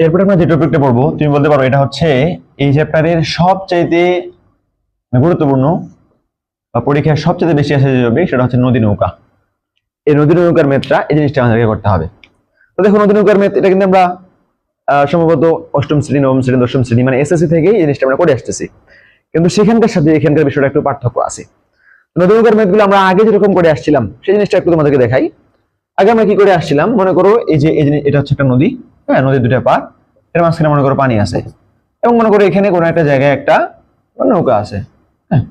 এরপরে আমরা যে টপিকটা পড়বো তুমি বলতে পারো এটা হচ্ছে এই চ্যাপ্টারের সবচাইতে গুরুত্বপূর্ণ বা পরীক্ষার সবচেয়ে বেশি আসে যে টপিক সেটা হচ্ছে নদী নৌকা। এই নদী নৌকার ম্যাথটা এই জিনিসটা আমাদেরকে করতে হবে। তো দেখো নদী নৌকার ম্যাথ এটা কিন্তু আমরা সম্ভবত অষ্টম শ্রেণী, নবম শ্রেণী, দশম শ্রেণী মানে এসএসসি থেকেই এই জিনিসটা আমরা করে আসতেছি, কিন্তু সেখানকার সাথে এখানকার বিষয়টা একটু পার্থক্য আছে। নদী নৌকার ম্যাথগুলো আমরা আগে যেরকম করে আসছিলাম সেই জিনিসটা একটু তোমাদেরকে দেখাই। আগে আমরা কি করে আসছিলাম, মনে করো এই যে এটা হচ্ছে একটা নদী, হ্যাঁ, নদীর দুটো পার, এর মাঝখানে মনে করো পানি আছে, এবং মনে করো এখানে কোনো একটা জায়গায় একটা নৌকা আছে, হ্যাঁ,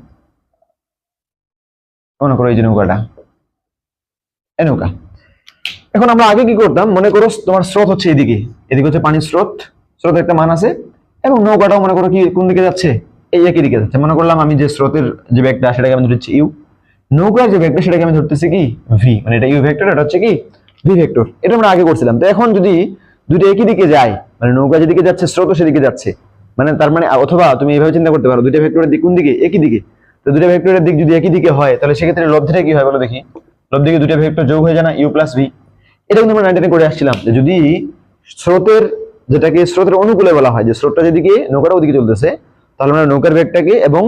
মনে করো এই যে নৌকাটা, এই নৌকা। এখন আমরা আগে কি করতাম, মনে করো তোমার স্রোত হচ্ছে এদিকে, এদিকে হচ্ছে পানির স্রোত, স্রোতের একটা মান আছে, এবং নৌকাটাও মনে করো কি কোন দিকে যাচ্ছে, এই একই দিকে যাচ্ছে। মনে করলাম আমি যে স্রোতের যে ব্যাগটা সেটাকে আমি ধরছি ইউ, নৌকার যে ভেক্টর সেটাকে আমি ধরতেছি কি ভি, মানে এটা ইউ ভেক্টর, এটা হচ্ছে কি ভি ভেক্টর। এটা আমরা আগে করছিলাম। তো এখন যদি দুটো একই দিকে যায়, মানে নৌকা যেদিকে যাচ্ছে স্রোত সেদিকে যাচ্ছে, মানে তার মানে অথবা তুমি এইভাবে চিন্তা করতে পারো দুইটা ভেক্টরের দিক কোন দিকে, একই দিকে। তো দুটো ভেক্টরের দিক যদি একই দিকে হয় তাহলে সেক্ষেত্রে লব্ধিটা কি হয় বলো দেখি, লব্ধিকে দুটো ভেক্টর যোগ হয়ে যায় না, ইউ প্লাস ভি। এটা কিন্তু আমরা 99 করে আসছিলাম যে যদি স্রোতের, যেটাকে স্রোতের অনুকূলে বলা হয়, যে স্রোতটা যেদিকে নৌকাটা ওদিকে চলতেছে, তাহলে আমরা নৌকার বেগটাকে এবং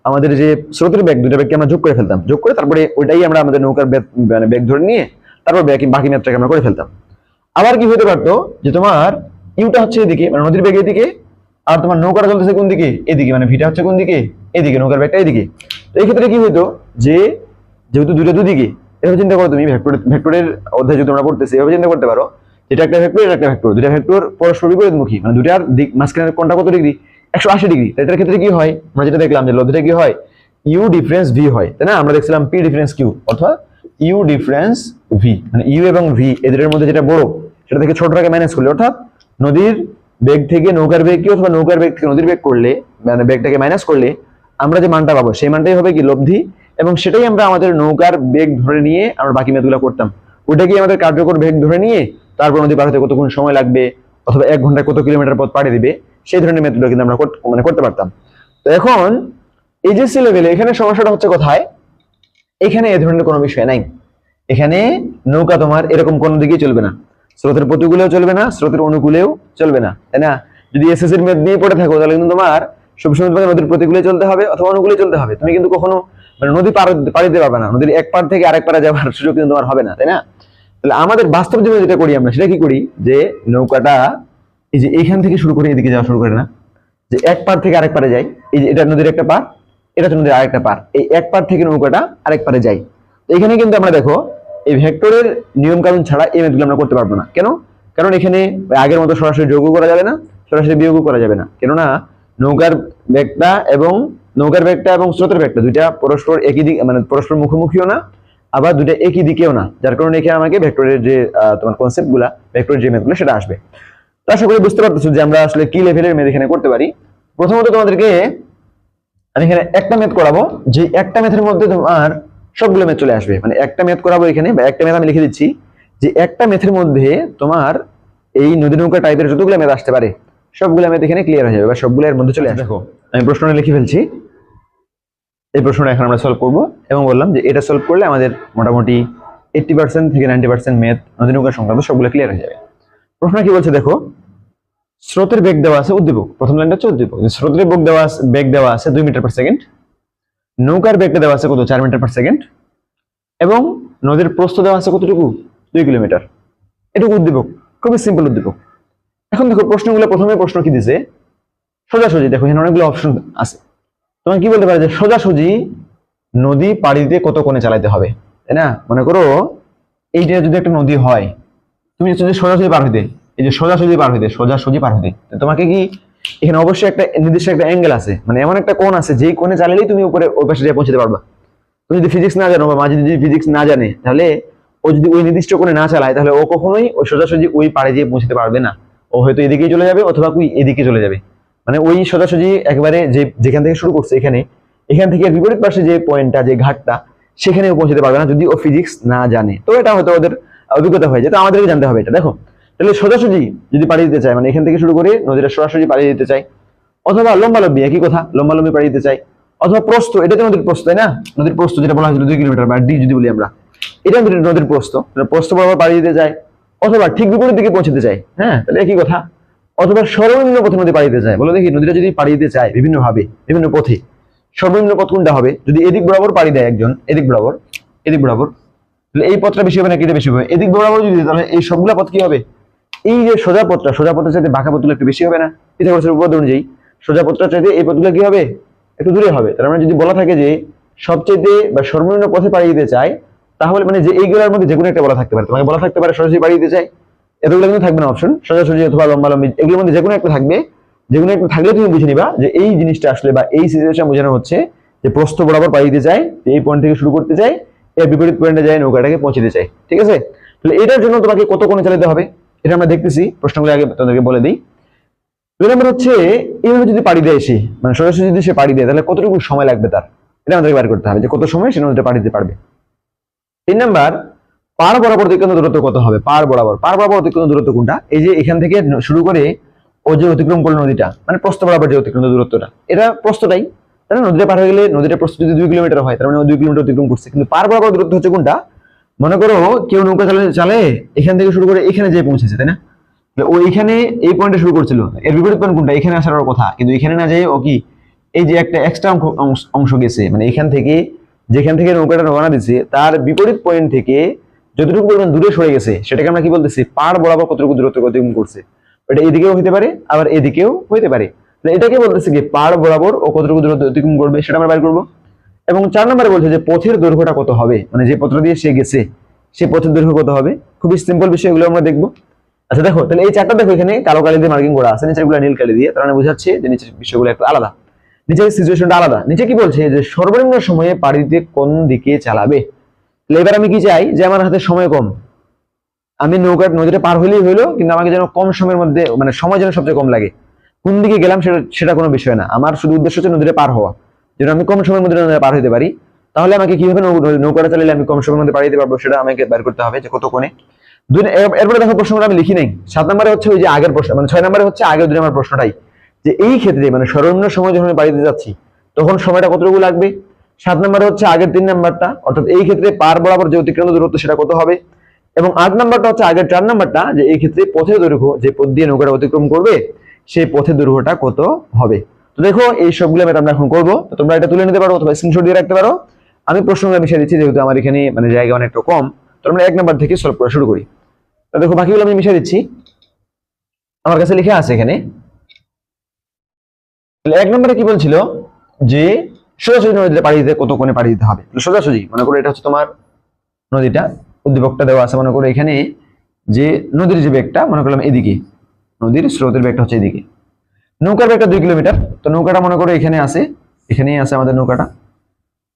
আমাদের যে স্রোতের বেগ, দুটো বেগকে আমরা যোগ করে ফেলতাম, যোগ করে তারপরে ওইটাই আমরা আমাদের নৌকার মানে বেগ ধরে নিয়ে তারপর বাকি ম্যাথটাকে আমরা করে ফেলতাম। আবার কি হতে পারতো যে তোমার ইউটা হচ্ছে এদিকে, মানে নদীর বেগ এদিকে, আর তোমার নৌকাটা চলতেছে কোন দিকে, এদিকে, মানে ভিটা হচ্ছে কোন দিকে, এদিকে, নৌকার বেগটা এদিকে। তো এই ক্ষেত্রে কি হইতো যে যেহেতু দুটো দুদিকে, এভাবে চিন্তা করো তুমি, ভেক্টরের অধ্যায় যদি তোমরা পড়তেছি এভাবে চিন্তা করতে পারো, এটা একটা ভেক্টর, এটা একটা ভেক্টর, দুটা ভেক্টর পরস্পর বিপরীতমুখী, মানে দুটার দিক মাঝখানে কোণটা কত ডিগ্রি, 180 ডিগ্রি। এটার ক্ষেত্রে কি হয়, আমরা যেটা দেখলাম যে লব্ধিটা কি হয়, ইউ ডিফারেন্স ভি হয়, তাই না? আমরা দেখছিলাম পি ডিফারেন্স কিউ অথবা ইউ ডিফারেন্স ভি, মানে ইউ এবং ভি এদের মধ্যে যেটা বড় সেটা থেকে ছোটটাকে ম্যানেজ করলে, অর্থাৎ নদীর বেগ থেকে নৌকার বেগ কি অথবা নৌকার বেগ থেকে নদীর বেগ করলে, মানে বেগটাকে মাইনাস করলে আমরা যে মানটা পাবো সেই মানটাই হবে কি লব্ধি, এবং সেটাই আমরা আমাদের নৌকার বেগ ধরে নিয়ে আমরা বাকি ম্যাথগুলো করতাম। ওইটাকে আমাদের কার্যকর বেগ ধরে নিয়ে তারপর নদী পার হতে কতক্ষণ সময় লাগবে অথবা 1 ঘন্টায় কত কিলোমিটার পথ পাড়ি দিবে, সেই ধরনের ম্যাথগুলো কিন্তু আমরা মানে করতে পারতাম। তো এখন এইচএসসি লেভেলে এখানে সমস্যাটা হচ্ছে কোথায়, এখানে এ ধরনের কোনো বিষয় নাই। এখানে নৌকা তোমার এরকম কোনো দিকেই চলবে না, স্রোতের প্রতিকূলেও চলবে না, স্রোতের অনুকূলেও চলবে না, তাই না? যদি এসএসসির ম্যাথ নিয়ে পড়ে থাকো তাহলে কিন্তু তোমার সবসময় তোমাকে নদীর প্রতিকূলে চলতে হবে অথবা অনুকূলে চলতে হবে। তুমি কিন্তু কখনো মানে নদী পাড়ি দিতে পারবে না, নদীর এক পার থেকে আরেক পারে যাওয়ার সুযোগ কিন্তু তোমার হবে না, তাই না? তাহলে আমাদের বাস্তব জীবনে যেটা করি আমরা সেটা কি করি, যে নৌকাটা এই যে এইখান থেকে শুরু করে এদিকে যাওয়া শুরু করে না, যে এক পার থেকে আরেক পারে যাই, এই যে এটা নদীর একটা পার, এটা হচ্ছে নদীর আরেকটা পার, এই এক পার থেকে নৌকাটা আরেক পারে যাই। তো এখানে কিন্তু আমরা দেখো এই ভেক্টরের নিয়ম কানুন ছাড়া এই ম্যাথগুলো আমরা করতে পারবো না। কেন? কারণ এখানে আগের মতো সরাসরি যোগও করা যাবে না, সরাসরি বিয়োগও করা যাবে না। কেননা নৌকার বেগটা এবং স্রোতের বেগটা দুইটা পরস্পর একই দিক, মানে পরস্পর মুখোমুখিও না, আবার দুইটা একই দিকেও না, যার কারণে এখানে আমাকে ভেক্টরের যে তোমার কনসেপ্টগুলা, ভেক্টরের যে ম্যাথগুলো সেটা আসবে। তো আশা করি বুঝতে পারতেছো যে আমরা আসলে কি লেভেলের ম্যাথ এখানে করতে পারি। প্রথমত তোমাদেরকে আমি এখানে একটা ম্যাথ করাবো, যে একটা ম্যাথের মধ্যে তোমার সবগুলো ম্যাথ চলে আসবে, মানে একটা ম্যাথ করাবো এখানে, বা একটা ম্যাথ আমি লিখে দিচ্ছি যে একটা ম্যাথের মধ্যে তোমার এই নদী নৌকা টাইপের যতগুলো ম্যাথ আসতে পারে সবগুলো ম্যাথ এখানে ক্লিয়ার হয়ে যাবে বা সবগুলো এর মধ্যে চলে আসবে। দেখো আমি প্রশ্নটা লিখে ফেলছি, এই প্রশ্নটা এখন আমরা সলভ করব, এবং বললাম যে এটা সলভ করলে আমাদের মোটামুটি 80% থেকে 90% ম্যাথ নদী নৌকা সংক্রান্ত সবগুলো ক্লিয়ার হয়ে যাবে। প্রশ্ন কি বলছে দেখো, স্রোতের বেগ দেওয়া আছে উদ্দীপক, প্রথম লাইনটা হচ্ছে উদ্দীপক, স্রোতের বেগ দেওয়া আছে 2 মিটার পার সেকেন্ড, নৌকার বেগটা দেওয়া আছে কত 4 মিটার পার সেকেন্ড, এবং নদীর প্রস্থ দেওয়া আছে কতটুকু 2 কিলোমিটার। এটুকু উদ্দীপক, খুবই সিম্পল উদ্দীপক। এখন দেখো প্রশ্নগুলো, প্রথমে প্রশ্ন কি দিছে, সোজাসুজি, দেখো এখানে অনেকগুলো অপশন আছে, তোমার কি বলতে পারে যে সোজাসুজি নদী পাড়ি দিয়ে কত কোণে চালাতে হবে, তাই না? মনে করো এইটা যদি একটা নদী হয়, তুমি যদি সোজাসুজি পার হইতে, এই যে সোজাসুজি পার হইতে, তোমাকে কি এখানে অবশ্যই একটা নির্দিষ্ট একটা অ্যাঙ্গেল আছে, মানে এমন একটা কোণ আছে যেই কোণে চালালেই তুমি উপরে ওই পাশে যেয়ে পৌঁছতে পারবা। তুমি যদি ফিজিক্স না জানো বা মাঝে যদি ফিজিক্স না জানে, তাহলে ও যদি ওই নির্দিষ্ট কোণে না চালায় তাহলে ও কখনোই ওই সোজাসুজি ওই পাড়ে যেয়ে পৌঁছতে পারবে না। ও হয়তো এদিকেই চলে যাবে অথবা এদিকে চলে যাবে, মানে ওই সোজাসুজি একেবারে যেখান থেকে শুরু করছে এখান থেকে বিপরীত পাশে যে পয়েন্টটা, যে ঘাটটা, সেখানেও পৌঁছতে পারবে না যদি ও ফিজিক্স না জানে। তো এটা হয়তো ওদের অভিজ্ঞতা হয়ে যায়, তো আমাদেরকে জানতে হবে এটা। দেখো তাহলে সোজাসুজি যদি পাড়ি দিতে চায়, মানে এখান থেকে শুরু করে নদীটা সরাসরি পাড়ি দিতে চাই, অথবা লম্বালম্বি, একই কথা, লম্বালম্বি পাড়ি দিতে চাই, অথবা প্রস্থ, এটা তো নদীর প্রস্থ, তাই না? নদীর প্রস্থ যেটা বলা হয়েছিল 2 কিলোমিটার বা ডি যদি বলি আমরা, এটা নদীর প্রস্থ বরাবর পাড়ি দিতে চাই, অথবা ঠিক বিপরীত দিকে পৌঁছতে চাই, হ্যাঁ, তাহলে একই কথা, অথবা সর্বনিম্ন পথে নদী পাড়ি দিতে চায়, বলো দেখি নদীটা যদি পাড়ি দিতে চায় বিভিন্ন ভাবে বিভিন্ন পথে, সর্বনিম্ন পথ কোনটা হবে? যদি এদিক বরাবর পাড়ি দেয় একজন, এদিক বরাবর তাহলে এই পথটা বেশি হবে নাকি এটা বেশি হবে? এদিক বরাবর যদি দেয়, তাহলে এই সবগুলা পথ কি হবে? এই যে সোজা পথের চাইতে বাঁকা পথগুলো একটু বেশি হবে না? পিথাগোরাসের উপপাদ্য অনুযায়ী সোজা পথটার চাইতে এই পথগুলো কি হবে? একটু দূরে হবে। তার মানে যদি বলা থাকে যে সবচেয়ে বা সর্বনিম্ন পথে পাড়ি দিতে চায়, তাহলে মানে যে এইগুলোর মধ্যে যে কোনো একটা বলা থাকতে পারে। তোমাকে বলা থাকতে পারে সরাসরি পাড়ি দিতে চায়, এতগুলো কিন্তু থাকবে না অপশন, সোজাসুজি অথবা লম্বালম্বি, এগুলোর মধ্যে যে কোনো একটা থাকবে। যে কোনো একটা থাকলে তুমি বুঝে নিবা যে এই জিনিসটা আসলে বা এই সিচুয়েশন বোঝানো হচ্ছে যে প্রস্থ বরাবর পাড়ি দিতে চায়, এই পয়েন্ট থেকে শুরু করতে চায়, এর বিপরীত পয়েন্টে যায় নৌকাটাকে পৌঁছতে চায়। ঠিক আছে? তাহলে এটার জন্য তোমাকে কত কোণে চালাতে হবে এটা আমরা দেখতেছি, প্রশ্নগুলো আগে তোমাদেরকে বলে দিই। 2 নম্বর হচ্ছে এইভাবে যদি পাড়ি দেয় সে, মানে সরাসরি যদি সে পাড়ি দেয়, তাহলে কতটুকু সময় লাগবে তার, এটা আমাদেরকে বের করতে হবে যে কত সময় সে নদীটা পাড়ি দিতে পারবে। 3 নাম্বার, পার বরাবর অতিক্রান্ত দূরত্ব কত হবে? পার বরাবর অতিক্রান্ত দূরত্ব কোনটা? এই যে এখান থেকে শুরু করে ও যে অতিক্রম করলো নদীটা, মানে প্রস্থ বরাবর যে অতিক্রান্ত দূরত্বটা, এটা প্রস্থটাই। তাহলে নদীটা পার হয়ে গেলে নদীটার প্রস্থ যদি 2 কিলোমিটার হয়, তার মানে ও 2 কিলোমিটার অতিক্রম করছে। কিন্তু পার বরাবর দূরত্ব হচ্ছে কোনটা? মনে করো কেউ নৌকা চালে এখান থেকে শুরু করে এখানে যেয়ে পৌঁছেছে, তাই না? ও এখানে এই পয়েন্টে শুরু করছিল, এর বিপরীত পয়েন্ট কোনটা? এখানে আসার ওর কথা, কিন্তু এখানে না যেয়ে ও কি এই যে একটা এক্সট্রা অংশ গেছে, মানে এখান থেকে যেখান থেকে নৌকাটা রওনা দিচ্ছে তার বিপরীত পয়েন্ট থেকে যতটুকু পরিমাণ দূরে সরে গেছে সেটাকে আমরা কি বলতেছি? পার বরাবর কতটুকু দূরত্ব অতিক্রম করছে। এটা এদিকেও হইতে পারে আবার এদিকেও হইতে পারে, এটাকে বলতেছে কি পার বরাবর ও কতটুকু দূরত্ব অতিক্রম করবে সেটা আমরা বের করবো। এবং 4 নম্বরে বলছে যে পথের দৈর্ঘ্যটা কত হবে, মানে যে পথটা দিয়ে সে গেছে সেই পথের দৈর্ঘ্য কত হবে। খুবই সিম্পল বিষয়, এগুলো আমরা দেখবো। আচ্ছা দেখো, তাহলে এই চারটা দেখো এখানে কালো কালি দিয়ে মার্কিং করা আছে, নিচের গুলো নীল কালি দিয়ে, তার মানে বোঝাচ্ছে যে নিচের বিষয়গুলো একটু আলাদা, নিচের সিচুয়েশনটা আলাদা। নিচে কি বলছে যে সর্বনিম্ন সময়ে পাড়ি দিতে কোন দিকে চালাবে। এবার আমি কি চাই যে আমার হাতে সময় কম, আমি নদীটা পার হলেই হইলো, কিন্তু আমাকে যেন কম সময়ের মধ্যে, মানে সময় যেন সবচেয়ে কম লাগে। কোন দিকে গেলাম সেটা কোনো বিষয় না, আমার শুধু উদ্দেশ্য হচ্ছে নদীটা পার হওয়া, যেন আমি কম সময়ের মধ্যে নদীটা পার হতে পারি। তাহলে আমাকে কিভাবে নৌকাটা চালালে আমি কম সময়ের মধ্যে পার হতে পারবো সেটা আমাকে বের করতে হবে যে কত কোণে। এরপরে দেখো প্রশ্নটা আমি লিখি নাই। 7 নম্বরে হচ্ছে ওই যে আগের প্রশ্ন, মানে 6 নম্বরে হচ্ছে আগের 2 নম্বর প্রশ্নটাই, যে এই ক্ষেত্রে মানে সর্বনিম্ন সময় যখন আমি বাড়িতে যাচ্ছি তখন সময়টা কতটুকু লাগবে। 7 নম্বরে হচ্ছে আগের 3 নাম্বারটা, অর্থাৎ এই ক্ষেত্রে পার বরাবর যে অতিক্রান্ত দূরত্ব সেটা কত হবে। এবং 8 নাম্বারটা হচ্ছে আগের 4 নাম্বারটা, যে এই ক্ষেত্রে পথের দৈর্ঘ্য, যে পথ দিয়ে নৌকাটা অতিক্রম করবে সেই পথের দৈর্ঘ্যটা কত হবে। তো দেখো এই সবগুলো আমরা এখন করবো, তো তোমরা এটা তুলে নিতে পারো অথবা স্ক্রিনশট দিয়ে রাখতে পারো। আমি প্রশ্নগুলো মিশিয়ে দিচ্ছি যেহেতু আমার এখানে মানে জায়গা অনেকটা কম, তো আমরা 1 নাম্বার থেকে সলভ করা শুরু করি। তো দেখো বাকিগুলো আমি মিশিয়ে দিচ্ছি, আমার কাছে লিখে আছে এখানে। 1 নম্বরে কি বলছিল যে সোজাসুজি নদীতে পাড়ি দিতে কত কোণে পাড়ি দিতে হবে। সোজাসুজি মনে করো এটা হচ্ছে তোমার নদীটা, উদ্দীপকটা দেওয়া আছে, মনে করো এখানে যে নদীর যে বেগটা মনে করলাম এদিকে, নদীর স্রোতের বেগটা হচ্ছে এদিকে, নৌকার বেগটা 2 কিলোমিটার। তো নৌকাটা মনে করো এখানে আছে, এখানেই আছে আমাদের নৌকাটা।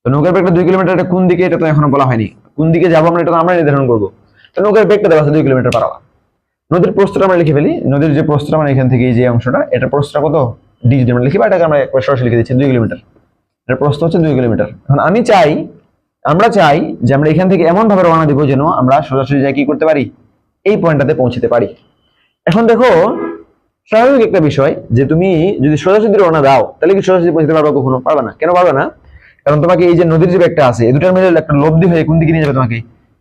তো নৌকার বেগটা 2 কিলোমিটার, এটা কোন দিকে এটা তো এখনো বলা হয়নি, কোন দিকে যাবো আমরা এটা আমরা নির্ধারণ করবো। তো নৌকার বেগটা দেওয়া আছে 2 কিলোমিটার পার আওয়ার। নদীর প্রস্থটা আমরা লিখে ফেলি, নদীর যে প্রস্থটা মানে এখান থেকে এই যে অংশটা, এটা প্রস্থটা কত ডি যদি আমরা লিখি, বা এটাকে আমরা একবার সরাসরি লিখে দিচ্ছি 2 কিলোমিটার। এটার প্রস্থ হচ্ছে 2 কিলোমিটার। এখন আমরা চাই যে আমরা এখান থেকে এমন ভাবে রওনা দিব যেন আমরা সোজাসুজি যাই কি করতে পারি, এই পয়েন্টটাতে পৌঁছতে পারি। এখন দেখো স্বাভাবিক একটা বিষয় যে তুমি যদি সোজাসুজি রওনা দাও তাহলে কি সোজাসুজি পৌঁছতে পারবে? কখনো পারবে না। কেন পারবে না? কারণ তোমাকে এই যে নদীর যে বেগটা আছে এই দুটার মিলে একটা লব্ধি হয়ে কোন দিকে নিয়ে যাবে তোমাকে,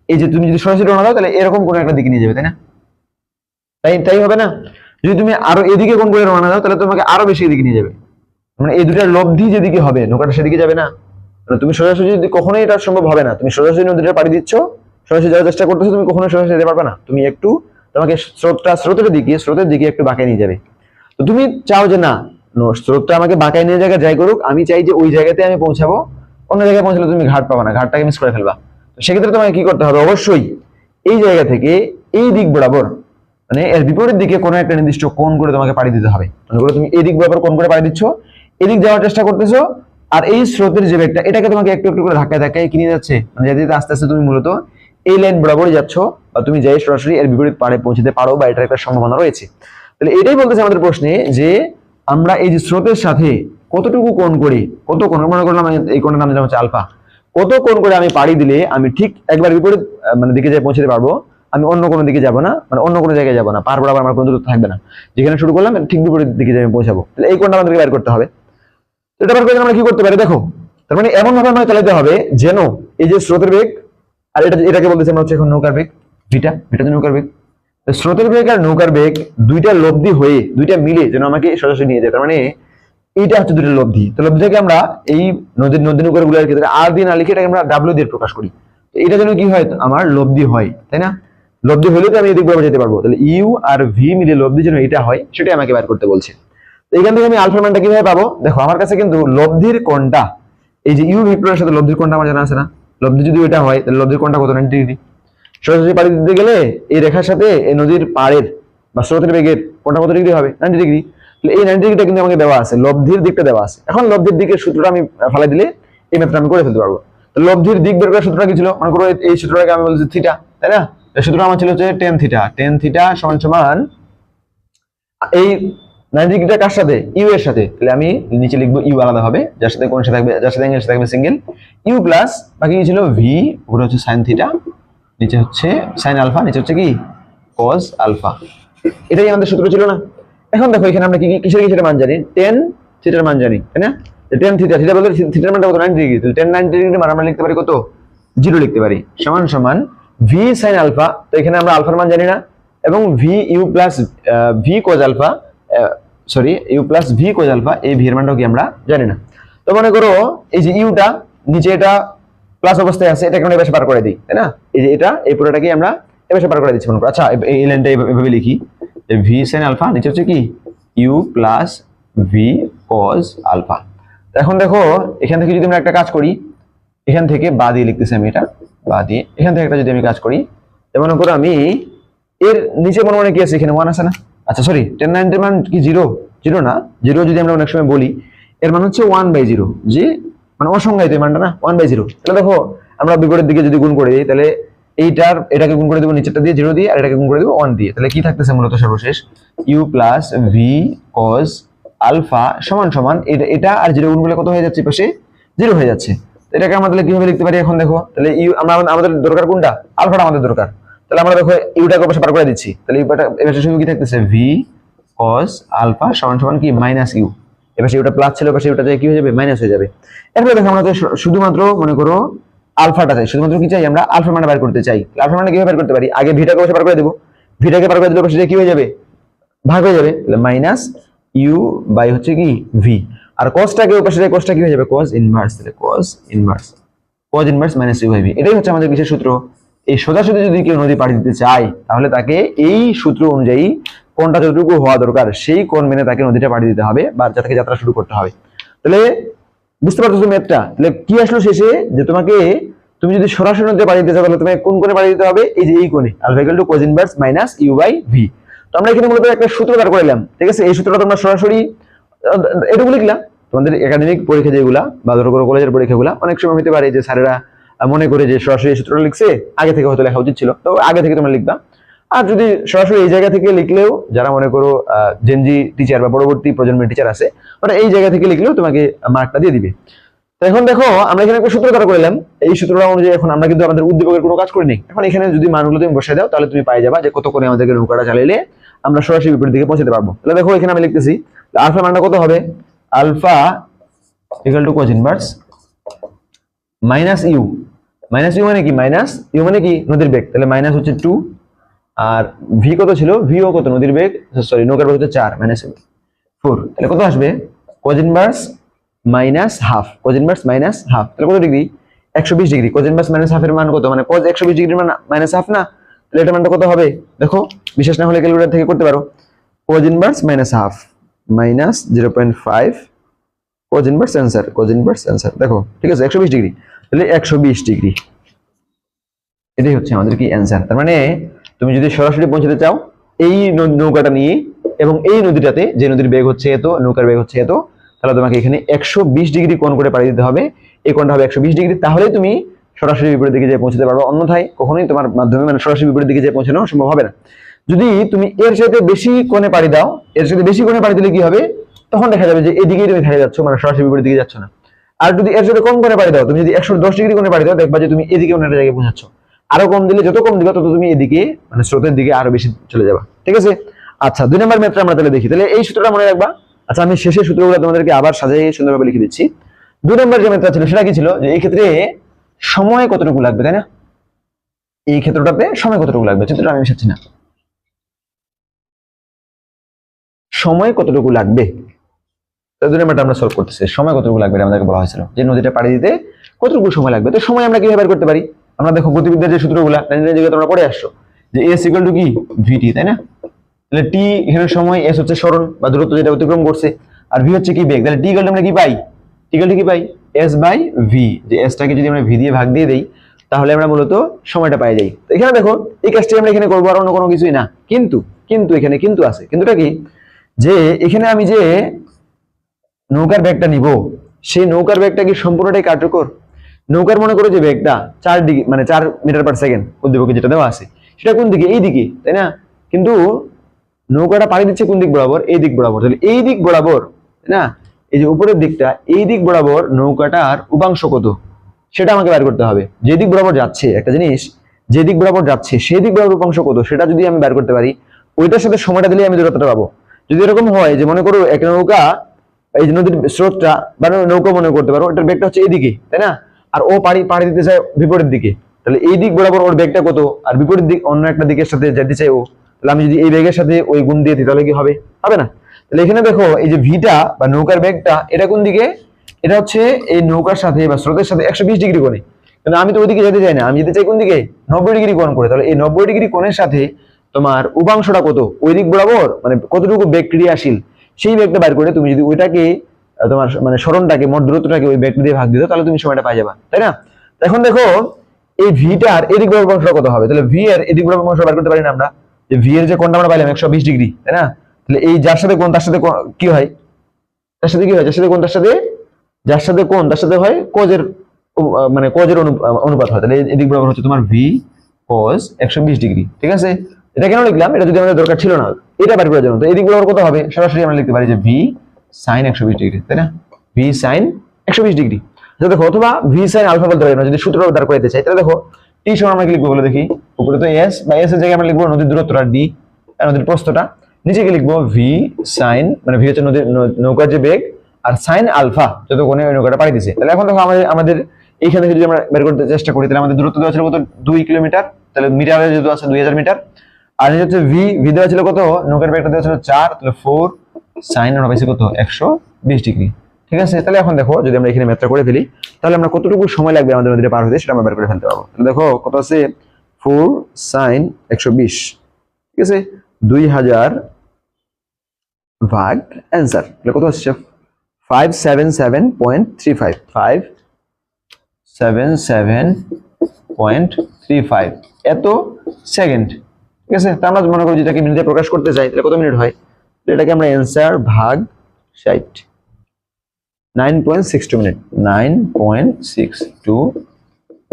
এই যে তুমি যদি সরাসরি রওনা দাও তাহলে এরকম কোনো একটা দিকে নিয়ে যাবে, তাই না? তাই হবে না? যদি তুমি আরো এদিকে কোন করে রওনা দাও তাহলে তোমাকে আরো বেশি এদিকে নিয়ে যাবে, মানে এই দুটার লব্ধি যেদিকে হবে নৌকাটা সেদিকে যাবে না। তুমি সোজাসুজি যদি কখনোই এটা সম্ভব হবে না, তুমি সোজাসুজি নদীটা পাড়ি দিচ্ছ, সোজাসুজি যাওয়ার চেষ্টা করতেছো, তুমি কখনোই সোজাসুজি যেতে পারবে না। তুমি একটু তোমাকে স্রোতের দিকে একটু বাঁকায় নিয়ে যাবে। তো তুমি চাও যে না, স্রোতটা আমাকে বাঁকায় নিয়ে জায়গায় যাই করুক, আমি চাই যে ওই জায়গাতে আমি পৌঁছাবো। অন্য জায়গায় পৌঁছালে তুমি ঘাট পাবা না, ঘাটটাকে মিস করে ফেলবা। তো সেক্ষেত্রে তোমাকে কি করতে হবে, অবশ্যই এই জায়গা থেকে এই দিক বরাবর, মানে এর বিপরীত দিকে কোনো একটা নির্দিষ্ট কোণ করে তোমাকে পাড়ি দিতে হবে। মনে করো তুমি এই দিক বরাবর কোণ করে পাড়ি দিচ্ছ, এদিক যাওয়ার চেষ্টা করতেছো, আর এই স্রোতের যে বেগটা এটাকে তোমাকে একটু একটু করে ধাক্কায় কিনে যাচ্ছে, মানে যেতে যেতে আস্তে আস্তে তুমি মূলত এই লাইন বরাবরই যাচ্ছ, বা তুমি যাই সরাসরি এর বিপরীত পাড়ে পৌঁছতে পারো, বা এটার একটা সম্ভাবনা রয়েছে। তাহলে এটাই বলতেছে আমাদের প্রশ্নে যে আমরা এই যে স্রোতের সাথে কতটুকু কোণ করি, কত কোণ, মনে করলাম এই কোণের নাম হচ্ছে আলফা, কত কোণ করে আমি পাড়ি দিলে আমি ঠিক একবার বিপরীত মানে দিকে যাই পৌঁছতে পারবো, আমি অন্য কোনো দিকে যাবো না, মানে অন্য কোনো জায়গায় যাবো না, পার বরাবর আমার কোনো দূরত্ব থাকবে না, যেখানে শুরু করলাম ঠিক বিপরীত দিকে যাই পৌঁছাবো। তাহলে এই কোণটা আমাদেরকে বের করতে হবে। এটা বের করে আমরা কি করতে পারি দেখো, তার মানে এমন ভাবে আমাকে চালাতে হবে যেন এই যে স্রোতের বেগ, আর এটাকে বলতেছি আমরা হচ্ছে এখন নৌকার বেগ, ভিটা নৌকার বেগ, স্রোতের বেগ আর নৌকার বেগ দুইটা লব্ধি হয়ে দুইটা মিলে যেন আমাকে সোজাসুজি নিয়ে যায়, তার মানে এইটা হচ্ছে দুটো লব্ধি। তো লব্ধিটাকে আমরা এই নদী নৌকার গুলোর ক্ষেত্রে আর দিয়ে না লিখে এটাকে আমরা ডাব্লিউ দিয়ে প্রকাশ করি। তো এটা যেন কি হয়, আমার লব্ধি হয়, তাই না? লব্ধি হলে তো আমি এদিক বরাবর যেতে পারবো। তাহলে ইউ আর ভি মিলে লব্ধি যেন এটা হয়, সেটাই আমাকে বের করতে বলছে। তো এখান থেকে আমি আলফার মানটা কিভাবে পাবো? দেখো আমার কাছে কিন্তু লব্ধির কোণটা, এই যে ইউ ভেক্টরের সাথে লব্ধির কোণটা আমার জানা আছে না? লব্ধি যদি এটা হয় তাহলে লব্ধির কোণটা কত? 90 ডিগ্রি। সোজাসুজি পাড়ি দিতে গেলে এই রেখার সাথে এই নদীর পাড়ের বা স্রোতের বেগের কোণটা কত ডিগ্রি হবে? 90 ডিগ্রি। তাহলে এই 90 ডিগ্রিটা কিন্তু আমাকে দেওয়া আছে, লব্ধির দিকটা দেওয়া আছে। এখন লব্ধির দিকের সূত্রটা আমি ফেলাই দিলে এই ম্যাথটা আমি করে ফেলতে পারবো। তো লব্ধির দিক বের করার সূত্রটা কি ছিল? মনে করো এই সূত্রটাকে আমি বলছি থিটা, তাই না? এই সূত্রটা আমার ছিল হচ্ছে টেন থিটা। টেন থিটা সমান সমান এই 90 ডিগ্রিটা কার সাথে? ইউ এর সাথে। তাহলে আমি নিচে লিখবো ইউ আলাদা হবে, যার সাথে কোণ সাথে থাকবে, যার সাথে অ্যাঙ্গেল থাকবে সিঙ্গেল ইউ প্লাস বাকি কি ছিল ভি, উপরে হচ্ছে সাইন থিটা, নিচে হচ্ছে সাইন আলফা, নিচে হচ্ছে কি কজ আলফা। এটাই আমাদের সূত্র ছিল না? এখন দেখো এখানে আমরা কি কিসের মান জানি? টেন থিটার মান জানি, তাই না? টেন থিটা, থিটা বলতে থিটার মানটা কত? 90 ডিগ্রি। তাহলে টেন 90 ডিগ্রি মান আমরা লিখতে পারি কত? 0 লিখতে পারি, সমান সমান ভি সাইন আলফা। তো এখানে আমরা আলফার মান জানি না, এবং V U plus V cos alpha, U plus V cos alpha, এই ভি এর মানটাও কি আমরা জানি না। তো মনে করো এই যে ইউটা নিচে এটা প্লাস অবস্থায় আছে, এটাকে আমরা এভাবে পার করে দিই, তাই না? এই যে এটা এই পুরোটাকে আমরা এভাবে পার করে দিচ্ছি মনে করো। আচ্ছা এই লাইনটা এভাবে লিখি, ভি সাইন আলফা, নিচে হচ্ছে কি u plus v cos alpha. এখন দেখো এখান থেকে যদি আমরা একটা কাজ করি, এখান থেকে বা দিয়ে লিখতেছি আমি, এটা বা দিয়ে এখান থেকে একটা যদি আমি কাজ করি, মনে করো আমি এর নিচে মনে কি আছে? এখানে 1 আছে না? আচ্ছা সরি, 1090 মান কি 0? 0 না, 0 যদি আমরা অনেক সময় বলি এর মান হচ্ছে 1/0, যে মানে অসংজ্ঞায়িত এই মানটা না, 1/0। তাহলে দেখো আমরা বিপরীত দিকে যদি গুণ করে দিই, তাহলে এটাকে গুণ করে দেবো নিচেরটা দিয়ে 0 দিয়ে, আর এটাকে গুণ করে দেবো 1 দিয়ে। তাহলে কি থাকতেছে মূলত সর্বশেষ? U plus v cos alpha সমান সমান এটা আর 0 গুণ করলে কত হয়ে যাচ্ছে? পাশে 0 হয়ে যাচ্ছে। এটাকে আমরা তাহলে কিভাবে লিখতে পারি? এখন দেখো তাহলে ইউ আমাদের দরকার কোনটা? আলফাটা আমাদের দরকার। তাহলে আমরা দেখো ইউটাকে পাশে পার করে দিচ্ছি, তাহলে এবার শুধু কি থাকতেছে? ভি কজ আলফা সমান সমান কি মাইনাস ইউ। এবার ইউটা প্লাস ছিল, এবার ইউটা কি হয়ে যাবে? মাইনাস হয়ে যাবে। এরপরে দেখো আমরা শুধুমাত্র মনে করো আলফাটা চাই, শুধুমাত্র কি চাই? আমরা আলফা মানটা বের করতে চাই। আলফা মানটা কিভাবে বের করতে পারি? আগে ভিটাকে পাশে পার করে দেবো, ভিটাকে পার করে দিলে পাশে কি হয়ে যাবে? ভাগ হয়ে যাবে, তাহলে মাইনাস ইউ বাই হচ্ছে কি ভি, আর কসটাকে পাশে কসটা কি হয়ে যাবে? কস ইনভার্স, তাহলে cos inverse minus u by v. এটাই হচ্ছে আমাদের বিশেষ সূত্র। এই সোজাসুজি যদি কেউ নদী পাড়ি দিতে চায়, তাহলে তাকে এই সূত্র অনুযায়ী কোনটা যতটুকু হওয়া দরকার সেই কোণ মেনে তাকে নদীটা পাড়ি দিতে হবে বা থেকে যাত্রা শুরু করতে হবে। তাহলে বুঝতে পারছো তুমি ম্যাথটা? তাহলে কি আসলো শেষে? যে তুমি যদি সরাসরি নদীতে পাড়ি দিতে চাও, তাহলে তোমাকে কোন কোণে পাড়ি দিতে হবে? এই যে এই কোণে, alpha equal to cos inverse minus u by v. তো আমরা এখানে মূলত একটা সূত্র বের করে নিলাম, ঠিক আছে? এই সূত্রটা তোমরা সরাসরি এটুকু লিখলাম। তোমাদের একাডেমিক পরীক্ষা যেগুলা বা ধরো কলেজের পরীক্ষাগুলা অনেক সময় হতে পারে যে স্যারেরা মনে করে যে সরাসরি এই সূত্রটা লিখছে, আগে থেকে হয়তো লেখা উচিত ছিল, তো আগে থেকে তোমরা লিখবা। আর যদি সরাসরি এই জায়গা থেকে লিখলেও, যারা মনে করো জেনজি টিচার বা পরবর্তী প্রজন্মের টিচার আছে, ওরা এই জায়গা থেকে লিখলেও তোমাকে মার্কটা দিয়ে দিবে। তো এখন দেখো আমরা এখানে একটা সূত্র দ্বারা করলাম, এই সূত্রটা অনুযায়ী এখন আমরা কিন্তু আমাদের উদ্দীপকের কোনো কাজ করি নাই। এখন এখানে যদি মানগুলো তুমি বসাই দাও, তাহলে তুমি পাই যাবা যে কত করে আমাদেরকে নৌকাটা চালাইলে আমরা সরাসরি বিপরীত দিকে পৌঁছাতে পারবো। তাহলে দেখো এখানে আমি লিখতেছি আলফা মানটা কত হবে? Alpha equal to cos inverse minus u মানে কি? মাইনাস ইউ মানে কি? নদীর বেগ। তাহলে মাইনাস হচ্ছে 2, আর ভি কত ছিল? ভিও কত? নদীর বেগ, সরি নৌকার বেগ হচ্ছে 4 মাইনাস 4। তাহলে কত আসবে? Cos inverse minus half, cos inverse minus half. তাহলে কত degree? 120 degree. Cos inverse minus half এর মান কত? মানে কোস 120 ডিগ্রির মান মাইনাস হাফ না? তাহলে এটার মানটা কত হবে? দেখো, বিশেষ না হলে ক্যালকুলেটর থেকে করতে পারো। Cos inverse minus half minus 0.5 cos inverse answer. দেখো ঠিক আছে, 120 ডিগ্রি। তাহলে 120 ডিগ্রি, এটাই হচ্ছে আমাদের কি অ্যান্সার। তার মানে তুমি যদি সরাসরি পৌঁছাতে চাও এই নৌকাটা নিয়ে এবং এই নদীটাতে, যে নদীর বেগ হচ্ছে এত, নৌকার বেগ হচ্ছে এত, তাহলে তোমাকে এখানে 120 ডিগ্রি কোণ করে পাড়ি দিতে হবে। এই কোণটা হবে 120 ডিগ্রি, তাহলে তুমি সরাসরি বিপরীত দিকে যেয়ে পৌঁছতে পারবে। অন্যথায় কখনোই তোমার মাধ্যমে মানে সরাসরি বিপরীত দিকে যেয়ে পৌঁছানো সম্ভব হবে না। যদি তুমি এর সাথে বেশি কোণে পাড়ি দাও, এর সাথে বেশি কোণে পাড়ি দিলে কি হবে? তখন দেখা যাবে যে এদিকেই তুমি থেমে যাচ্ছ, মানে সরাসরি বিপরীত দিকে যাচ্ছ না। আর যদি এর সাথে কম কোণে পাড়ি দাও, তুমি যদি 110 ডিগ্রি কোণে পাড়ি দাও, দেখবা যে তুমি এদিকে অন্য একটা জায়গায় পৌঁছাচ্ছ। আরো কম দিলে, যত কম দিবে তত তুমি এদিকে মানে স্রোতের দিকে আরো বেশি চলে যাবা, ঠিক আছে? আচ্ছা, 2 নম্বর ম্যাথটা আমরা তাহলে দেখি। তাহলে এই সূত্রটা মনে রাখবা। আচ্ছা, আমি শেষের সূত্রগুলো তোমাদেরকে আবার সাজিয়ে সুন্দরভাবে লিখে দিচ্ছি। 2 নম্বর যে ম্যাথটা ছিল সেটা কি ছিল? যে এই ক্ষেত্রে সময় কতটুকু লাগবে, তাই না? এই ক্ষেত্রটাতে সময় কতটুকু লাগবে, চিত্রটা আমি মিশাচ্ছি না। সময় কতটুকু লাগবে, তার জন্য আমরা সলভ করতেছি সময় কতটুকু লাগবে আমাদেরকে বলা হয়েছিল যে নদীটা পাড়ি দিতে কতটুকু সময় লাগবে। তো সময় আমরা কিভাবে বের করতে পারি, আমরা দেখো গতিবিদ্যার যে সূত্রগুলো তোমরা পড়ে আসছো যে এস ইকুয়াল টু কি ভিটি, তাই না? তাহলে টি এখানে সময়, এস হচ্ছে সরণ বা দূরত্ব যেটা অতিক্রম করছে, আর ভি হচ্ছে কি বেগ। তাহলে টি ইকুয়াল টু আমরা কি পাই, টি ইকুয়াল টু কি পাই এস বাই ভি, যে এসটাকে যদি আমরা ভি দিয়ে ভাগ দিয়ে দেই তাহলে আমরা মূলত সময়টা পাই যাই। তো এখানে দেখো এই কাজটি আমরা এখানে করবো আর অন্য কোনো কিছুই না, কিন্তু কিন্তু এখানে কিন্তু আছে, কিন্তুটা কি যে এখানে আমি যে নৌকার ব্যাগটা নিব সেই নৌকার ব্যাগটা কি সম্পূর্ণটাই কার্যকর? নৌকার মনে করো যে ব্যাগটা 4 ডিগ্রি মানে 4 মিটার পার সেকেন্ড উদ্দীপকে যেটা দেওয়া আছে সেটা কোন দিকে, এই দিকে, তাই না? কিন্তু নৌকাটা পাড়ি দিচ্ছে কোন দিক বরাবর, এই দিক বরাবর। তাহলে এই দিক বরাবর, তাই না, এই যে উপরের দিকটা, এই দিক বরাবর নৌকাটার উপাংশ কত সেটা আমাকে বের করতে হবে। যে দিক বরাবর যাচ্ছে একটা জিনিস, যে দিক বরাবর যাচ্ছে সেই দিক বরাবর উপাংশ কত সেটা যদি আমি বের করতে পারি, ওইটার সাথে সময়টা দিলে আমি দূরত্বটা পাবো। যদি এরকম হয় যে মনে করো একটা নৌকা, এই যে নদীর স্রোতটা বা নৌকা মনে করতে পারো এটার বেগটা হচ্ছে এইদিকে, তাই না? আর ও পাড়ি দিতে চায় বিপরীত দিকে, তাহলে এই দিক বরাবর ওর বেগটা কত, আর বিপরীত দিক অন্য একটা দিকের সাথে যেতে চাই ও, তাহলে আমি যদি এই বেগের সাথে ওই গুণ দিয়ে দিই তাহলে কি হবে, হবে না। তাহলে এখানে দেখো এই যে ভিটা বা নৌকার বেগটা এটা কোন দিকে, এটা হচ্ছে এই নৌকার সাথে বা স্রোতের সাথে 120 ডিগ্রি কোণে, কিন্তু আমি তো ওইদিকে যেতে চাই না, আমি যেতে চাই কোন দিকে, 90 ডিগ্রি কোণ করে। তাহলে এই 90 ডিগ্রি কোণের সাথে তোমার উপাংশটা কত, ওই দিক বরাবর মানে কতটুকু বেগ ক্রিয়াশীল সেই বেগটা বের করে তুমি যদি ওইটাকে তোমার মানে সরণটাকে মোট দূরত্বটাকে ওই বেগটা দিয়ে ভাগ দিও তাহলে তুমি সময়টা পাই যাবা, তাই না? এখন দেখো এই ভিটার এদিক বরাবর অংশটা কত হবে, তাহলে ভি এর এদিক বরাবর অংশ বের করতে পারি না আমরা, যে ভি এর যে কোণটা আমরা পাইলাম 120 ডিগ্রি, তাই না? তাহলে এই যার সাথে কোণ তার সাথে কি হয়, তার সাথে কি হয়, যার সাথে কোণ তার সাথে, যার সাথে কোণ তার সাথে হয় কোজের মানে কোজের অনুপাত হয়। তাহলে এদিক বরাবর হচ্ছে তোমার ভি কোজ 120 ডিগ্রি, ঠিক আছে? এটা কেন লিখলাম, এটা যদি আমাদের দরকার ছিল না, এটা বের করার জন্য। তো এদিক বরাবর কত হবে, সরাসরি আমরা লিখতে পারি যে ভি সাইন 120 ডিগ্রি, তাই না? V sine 120 degree. দেখো অথবা ভি সাইন আলফা বলতে পারি না, যদি সূত্র দাঁড় করাইতে চাই তাহলে দেখো টি সমান আমরা কি লিখবো বলে দেখি, উপরে তো এস বা এস এর জায়গায় আমরা লিখবো নদীর দূরত্বটা ডি, নদীর প্রস্থটা, নিচে কি লিখবো ভি সাইন মানে ভি হচ্ছে নদীর নৌকার যে বেগ, আর সাইন আলফা যত কোণে ওই নৌকাটা পাড়ি দিছে। তাহলে এখন দেখো আমাদের এইখান থেকে যদি আমরা বের করতে চেষ্টা করি তাহলে আমাদের দূরত্ব দেওয়া ছিল কত, 2 কিলোমিটার, তাহলে মিটারে যেহেতু আছে 2000 মিটার, আর হচ্ছে ভি দেওয়া ছিল কত, নৌকার বেগটা দেওয়া ছিল 4, তাহলে 4 সাইন আমরা পাইছি কত 120 ডিগ্রি, ঠিক আছে? তাহলে এখন দেখো যদি আমরা এখানে ম্যাথটা করে ফেলি তাহলে আমরা কতটুকু সময় লাগবে আমাদের নদীটা পার হতে সেটা আমরা বের করে ফেলতে পারবো। তাহলে দেখো কত আছে 4 সাইন 120, ঠিক আছে, 2000 ভাগ অ্যান্সার, তাহলে কত আসছে 577.35, 577.35 এত সেকেন্ড, ঠিক আছে? তা আমরা মনে করি যেটাকে মিনিটে প্রকাশ করতে চাই তাহলে কত মিনিট হয়, এটাকে আমরা অ্যান্সার ভাগ 60, 9.62 মিনিট, 9.62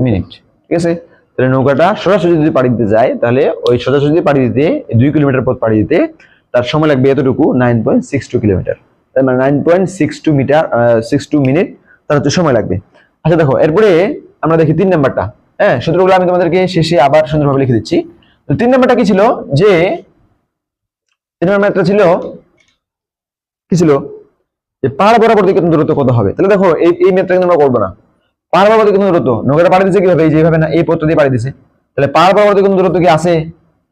মিনিট, ঠিক আছে? তাহলে নৌকাটা সরাসরি যদি পাড়ি দিতে যায় তাহলে ওই সোজাসুজি পাড়ি দিতে 2 কিলোমিটার পথ পাড়ি দিতে তার সময় লাগবে এতটুকু 9.62 কিলোমিটার, তার মানে 9.62 মিটার 62 মিনিট তার হচ্ছে সময় লাগবে। আচ্ছা দেখো এরপরে আমরা দেখি 3 নাম্বারটা, হ্যাঁ সূত্রগুলো আমি তোমাদেরকে শেষে আবার সুন্দরভাবে লিখে দিচ্ছি। তো 3 নাম্বারটা কি ছিল, যে 3 নাম্বার ম্যাথটা ছিল কি ছিল, যে পাহাড় বরাবর দিকে দূরত্ব কত হবে। তাহলে দেখো এই ম্যাথটা কিন্তু আমরা করবো না, পাহাড় বরাবর দিকে দূরত্ব নৌকাটা পাড়ি দিচ্ছে কিভাবে, এই যেভাবে না এই পথ দিয়ে পাড়ি দিছে, তাহলে পাহাড় বরাবর দিকে দূরত্ব কি আছে,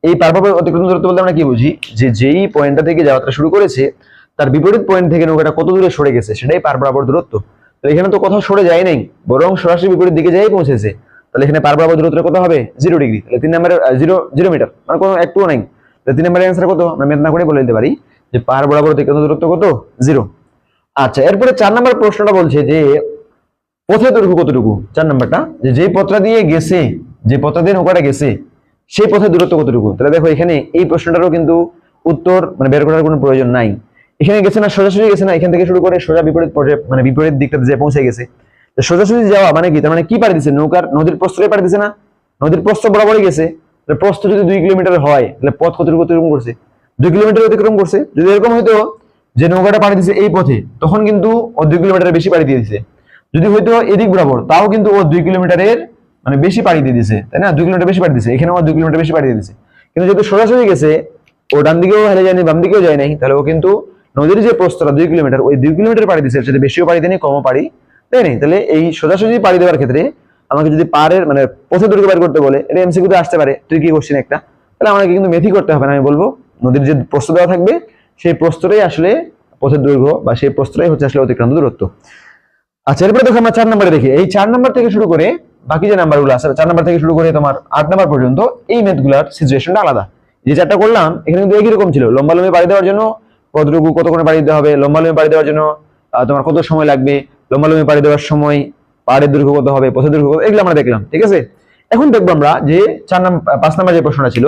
এই পাহাড় বরাবর অতিক্রম দূরত্ব বলতে আমরা কি বুঝি, যে যেই পয়েন্টটা থেকে যাত্রা শুরু করেছে তার বিপরীত পয়েন্ট থেকে নৌকাটা কত দূরে সরে গেছে সেটাই পাহাড় বরাবর দূরত্ব। তো এখানে তো কোথাও সরে যায় নাই, বরং সরাসরি বিপরীত দিকে যাই পৌঁছেছে, তাহলে এখানে পাহাড় বরাবর দূরত্ব কত হবে 0 ডিগ্রি, তাহলে 3 নম্বরে 0 মিটার মানে কোনো একটুও নাই। তাহলে 3 নম্বরের অ্যান্সার কত আমরা ম্যাথ না করে বলে দিতে পারি যে পাহাড় বরাবর অতিক্রম দূরত্ব কত 0। আচ্ছা এরপরে 4 নম্বর প্রশ্নটা বলছে যে পথের দৈর্ঘ্য কতটুকু, 4 নম্বরটা যে পথটা দিয়ে গেছে, যে পথটা দিয়ে নৌকাটা গেছে সেই পথের দূরত্ব কতটুকু। তাহলে দেখো এখানে এই প্রশ্নটারও কিন্তু উত্তর মানে বের করার কোনো প্রয়োজন নাই, এখানে গেছে না সোজাসুজি গেছে না, এখান থেকে শুরু করে সোজা বিপরীত মানে বিপরীত দিকটাতে যে পৌঁছে গেছে, সোজাসুজি যাওয়া মানে কি, তার মানে কি পাড়ি দিছে, নৌকার নদীর প্রস্থে পাড়ি দিছে না, নদীর প্রস্থ বরাবরই গেছে, তাহলে প্রস্থ যদি 2 কিলোমিটার হয় তাহলে পথ কতটুকু অতিক্রম করছে, 2 কিলোমিটার অতিক্রম করছে। যদি এরকম হইতো যে নৌকাটা পাড়ি দিছে এই পথে তখন কিন্তু ও 2 কিলোমিটারের বেশি পাড়ি দিয়ে দিছে, যদি হয়তো এদিক বরাবর তাও কিন্তু ও 2 কিলোমিটারের মানে বেশি পাড়ি দিয়ে দিছে, তাই না, 2 কিলোমিটার বেশি পাড়ি দিছে, এখানে ও 2 কিলোমিটার বেশি পাড়ি দিয়ে দিছে। কিন্তু যেহেতু সোজাসুজি গেছে ও ডান দিকেও হেলে যায়নি বাম দিকেও যায় নাই, তাহলে ও কিন্তু নদীর যে প্রস্থটা 2 কিলোমিটার ওই 2 কিলোমিটার পাড়ি দিছে, সেটা বেশিও পাড়ি দেয়নি কমও পাড়ি দেয়নি। তাহলে এই সোজাসুজি পাড়ি দেওয়ার ক্ষেত্রে আমাকে যদি পাড়ের মানে পথের দৈর্ঘ্য বের করতে বলে, এটা এমসিকিউতে আসতে পারে, ট্রিকি কোশ্চেন একটা, তাহলে আমাকে কিন্তু মেথি করতে হবে না, আমি বলবো নদীর যে প্রস্থ দেওয়া থাকবে সেই প্রস্থটাই আসলে পথের দৈর্ঘ্য বা সেই প্রস্থটাই হচ্ছে আসলে অতিক্রান্ত দূরত্ব। আচ্ছা, এরপরে দেখো আমরা 4 নম্বরে দেখি। এই 4 নম্বর থেকে শুরু করে বাকি যে নাম্বারগুলো আছে 4 নম্বর থেকে শুরু করে তোমার 8 নম্বর পর্যন্ত এই ম্যাথগুলোর সিচুয়েশনটা আলাদা। যে চারটা করলাম এখানে কিন্তু একই রকম ছিল। লম্বালম্বি পাড়ি দেওয়ার জন্য কতটুকু কতক্ষণে পাড়ি দিতে হবে, লম্বালম্বি পাড়ি দেওয়ার জন্য তোমার কত সময় লাগবে, লম্বালম্বি পাড়ি দেওয়ার সময় পাহাড়ের দৈর্ঘ্য কত হবে, পথের দৈর্ঘ্য কত, এগুলো আমরা দেখলাম। ঠিক আছে, এখন দেখবো আমরা যে 5 নম্বর যে প্রশ্নটা ছিল,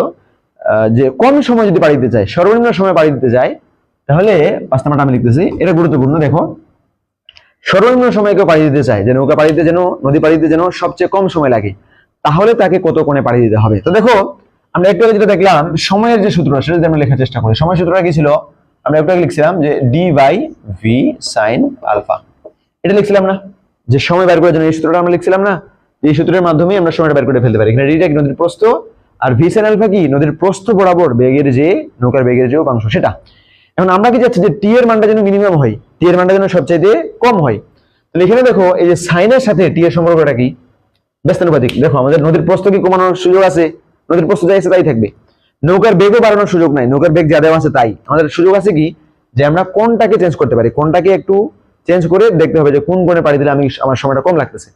যে কম সময় যদি পাড়ি দিতে চাই, সর্বনিম্ন সময় পাড়ি দিতে চাই, তাহলে 5 নম্বরটা আমি লিখতেছি। এটা গুরুত্বপূর্ণ। দেখো, সর্বনিম্ন সময় কেউ পাড়ি দিতে চায়, যে নৌকা পাড়ি দিতে যেন, নদী পাড়ি দিতে যেন সবচেয়ে কম সময় লাগে, তাহলে তাকে কত কোণে পাড়ি দিতে হবে। তো দেখো, আমরা একটু আগে যেটা দেখলাম সময়ের যে সূত্রটা, সেটা যদি আমরা লেখার চেষ্টা করি, সময় সূত্রটা কি ছিল? আমরা একটু আগে লিখছিলাম যে d by v sine alpha, এটা লিখছিলাম না? যে সময় বের করার জন্য এই সূত্রটা আমরা লিখছিলাম না? এই সূত্রের মাধ্যমে আমরা সময়টা বের করে ফেলতে পারি। এখানে ডিটা কি নদীর প্রস্থ, আর ভি সাইন আলফা কি নদীর প্রস্থ বরাবর বেগের যে নৌকার বেগের যে উপাংশ সেটা। এখন আমরা কি চাচ্ছি যে টি এর মানটা যেন মিনিমাম হয়, টি এর মানটা যেন সবচাইতে কম হয়। তাহলে এখানে দেখো, এই যে সাইনের সাথে টি এর সম্পর্কটা কি? ব্যস্তানুপাতিক। দেখো, আমাদের নদীর প্রস্থ কি কমানোর সুযোগ আছে? নদীর প্রস্থ যা আছে তাই থাকবে। নৌকার বেগও বাড়ানোর সুযোগ নাই, নৌকার বেগ যা দেওয়া আছে তাই। আমাদের সুযোগ আছে কি, যে আমরা কোনটাকে চেঞ্জ করতে পারি, কোনটাকে একটু চেঞ্জ করে দেখতে হবে যে কোন কোণে পাড়ি দিলে আমার সময়টা কম লাগতেছে।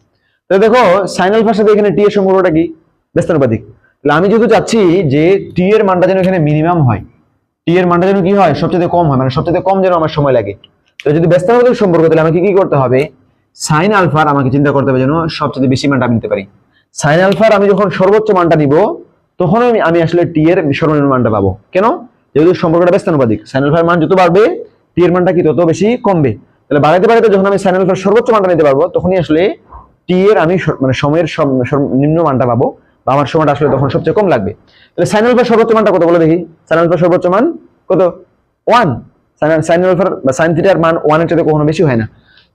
তো দেখো, সাইন আলফার সাথে এখানে টি এর সম্পর্কটা কি? ব্যস্তানুপাতিক। তাহলে আমি যেহেতু চাচ্ছি যে টি এর মানটা যেন এখানে মিনিমাম হয়, টি এর মানটা যেন কি হয়, সবচেয়ে কম হয়, মানে সবচেয়ে কম যেন আমার সময় লাগে। তো যদি ব্যস্তানুপাতিক সম্পর্ক, তাহলে আমাকে কি করতে হবে? সাইন আলফার আমাকে চিন্তা করতে হবে যেন সবচেয়ে বেশি মানটা আমি নিতে পারি। সাইন আলফার আমি যখন সর্বোচ্চ মানটা নিব, তখন আমি আসলে টি এর সর্বনিম্ন মানটা পাবো। কেন? যেহেতু সম্পর্কটা ব্যস্তানুপাতিক, সাইন আলফার মান যত বাড়বে টি এর মানটা কি তত বেশি কমবে। তাহলে বাড়াইতে বাড়াইতে যখন আমি সাইন আলফার সর্বোচ্চ মানটা নিতে পারবো, তখনই আসলে টি এর আমি মানে সময়ের নিম্ন মানটা পাবো, বা আমার সময়টা আসলে তখন সবচেয়ে কম লাগবে। তাহলে সাইন আলফার সর্বোচ্চ মানটা কত বলে দেখি? সাইন আলফার সর্বোচ্চ মান কত? 1। সাইন আলফার বা সাইন থিটার মান 1 এর চেয়ে কখনো বেশি হয় না।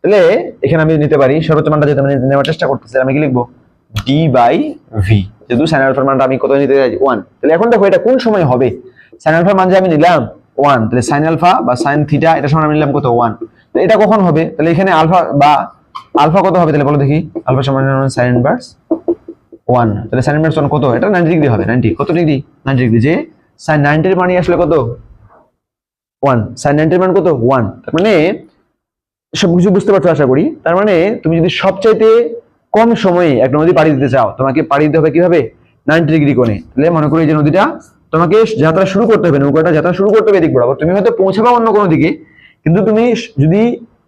তাহলে এখানে আমি নিতে পারি সর্বোচ্চ মানটা, যেটা আমি নেওয়ার চেষ্টা করতেছি, আমি কি লিখবো? ডি বাই ভি, যেহেতু সাইন আলফার মানটা আমি কত নিতে চাই? 1। তাহলে এখন দেখো, এটা কোন সময় হবে? সাইন আলফার মান যে আমি নিলাম 1, তাহলে সাইন আলফা বা সাইন থিটা এটা সমান আমি নিলাম কত? 1। তো এটা কখন হবে? তাহলে এখানে আলফা বা আলফা কত হবে? তাহলে বলো দেখি। আলফা সমান সাইন ইনভার্স 1, তাহলে সাইন ইনভার্স 1 কত? এটা 90 ডিগ্রি হবে। 90 কত ডিগ্রি? 90 ডিগ্রি। যে সাইন 90 এর মানে আসলে কত? 1। সাইন 90 এর মান কত? 1। তার মানে সবকিছু বুঝতে পারছো আশা করি। তার মানে তুমি যদি সবচাইতে কম সময়ে একটা নদী পাড়ি দিতে চাও, তোমাকে পাড়ি দিতে হবে কিভাবে? 90 ডিগ্রি কোণে। তাহলে মনে করো এই যে নদীটা, তোমাকে যাত্রা শুরু করতে হবে, নৌকাটা যাত্রা শুরু করতে হবে এদিক বরাবর। তুমি হয়তো পৌঁছাবা অন্য কোনো দিকে, কিন্তু তুমি যদি